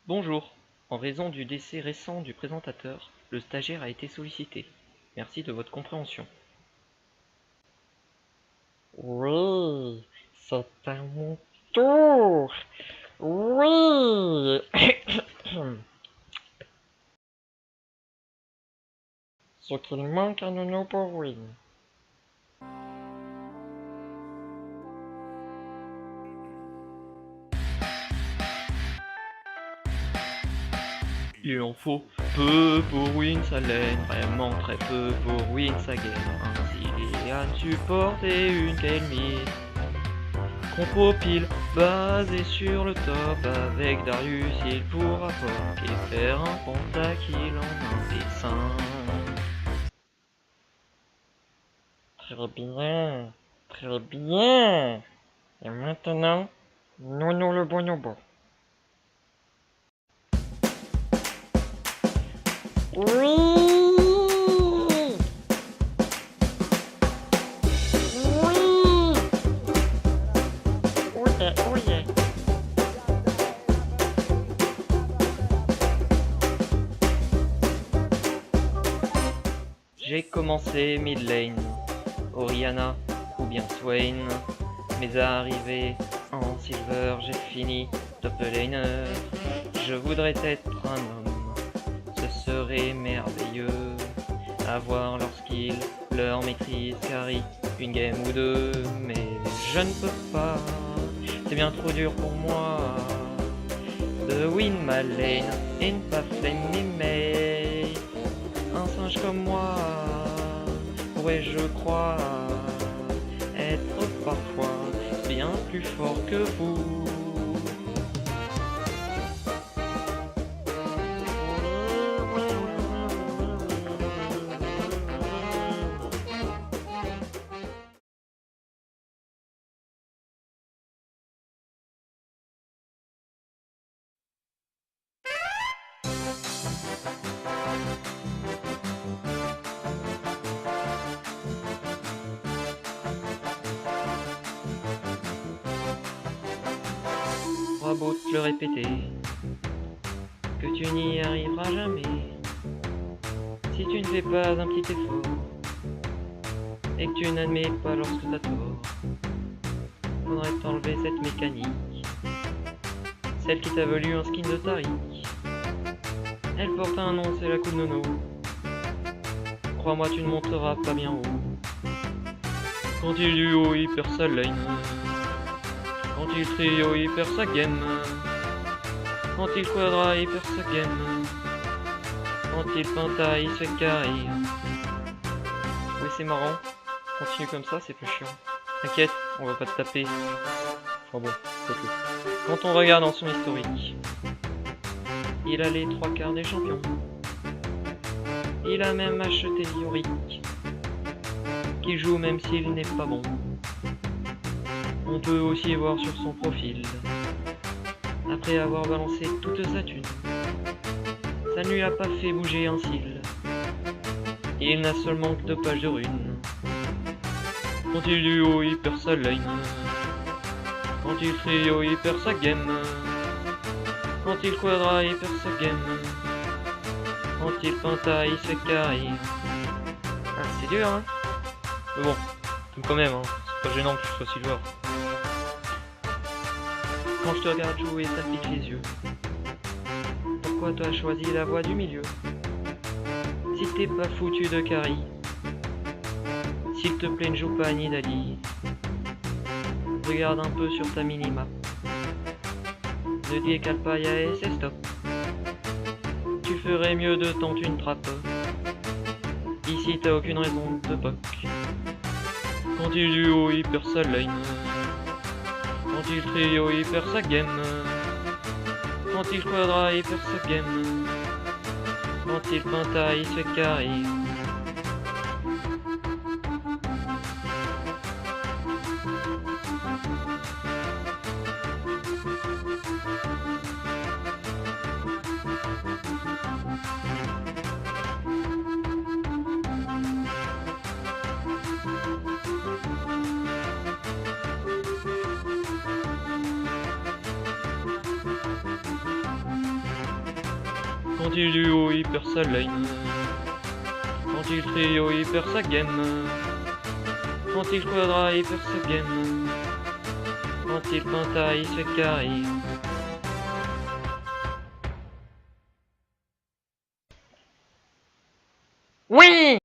Bonjour. En raison du décès récent du présentateur, le stagiaire a été sollicité. Merci de votre compréhension. Oui, c'est à mon tour. Oui. Ce qu'il manque à Nono pour Win. Il en faut peu pour win sa laine, vraiment très peu pour win sa game. Ainsi Liliane supporter une Kelmi. Compropile basé sur le top, avec Darius il pourra poke et faire un pentakill en un dessin. Très bien, très bien. Et maintenant, Nono le bonobo. Oui. Oui. Ouye, ouye. J'ai commencé mid lane, Oriana ou bien Swain, mais arrivé en silver, j'ai fini top laner. Je voudrais être un homme, ce serait merveilleux, avoir leur skill, leur maîtrise, carry, une game ou deux, mais je ne peux pas, c'est bien trop dur pour moi de win ma lane et ne pas flame mes. Un singe comme moi pourrait, je crois, être parfois bien plus fort que vous. Aura beau te le répéter, que tu n'y arriveras jamais, si tu ne fais pas un petit effort, et que tu n'admets pas lorsque t'as tort, faudrait t'enlever cette mécanique, celle qui t'a valu un skin de Tariq. Elle porte un nom, c'est la coup de Nono. Crois-moi, tu ne monteras pas bien haut. Quand il duo, il perd sa lane. Quand il trio, il perd sa game. Quand il quadra, il perd sa game. Quand il penta, il se fait carry. Oui, c'est marrant. Continue comme ça, c'est plus chiant. T'inquiète, on va pas te taper. Enfin bon, quoique. Quand on regarde dans son historique, il a les 3/4 des champions. Il a même acheté Yorick, qui joue même s'il n'est pas bon. On peut aussi voir sur son profil, après avoir balancé toute sa thune, ça ne lui a pas fait bouger un cil. Il n'a seulement que 2 pages de runes. Quand il duo, il perd sa lane. Quand il trio, il perd sa game. Quand il quadra, il perd sa game. Quand il penta, il se fait carry. Ah, c'est dur, hein. Mais bon, quand même, hein. C'est pas gênant que je sois silver. Quand je te regarde jouer, ça te pique les yeux. Pourquoi t'as choisi la voie du milieu? Si t'es pas foutu de carry, s'il te plaît ne joue pas Nidali. Regarde un peu sur ta minimap. Ne décale pas, y'a et c'est stop. Tu ferais mieux de tenter une trappe. Ici t'as aucune raison de poke. Quand il duo, il perd sa lane. Quand il trio, il perd sa game. Quand il quadra, il perd sa game. Quand il penta, il se fait carry. Quand il duo, il perd sa lane. Quand il trio, il perd sa game. Quand il quadra, il perd sa game. Quand il penta, il se fait carry. Oui!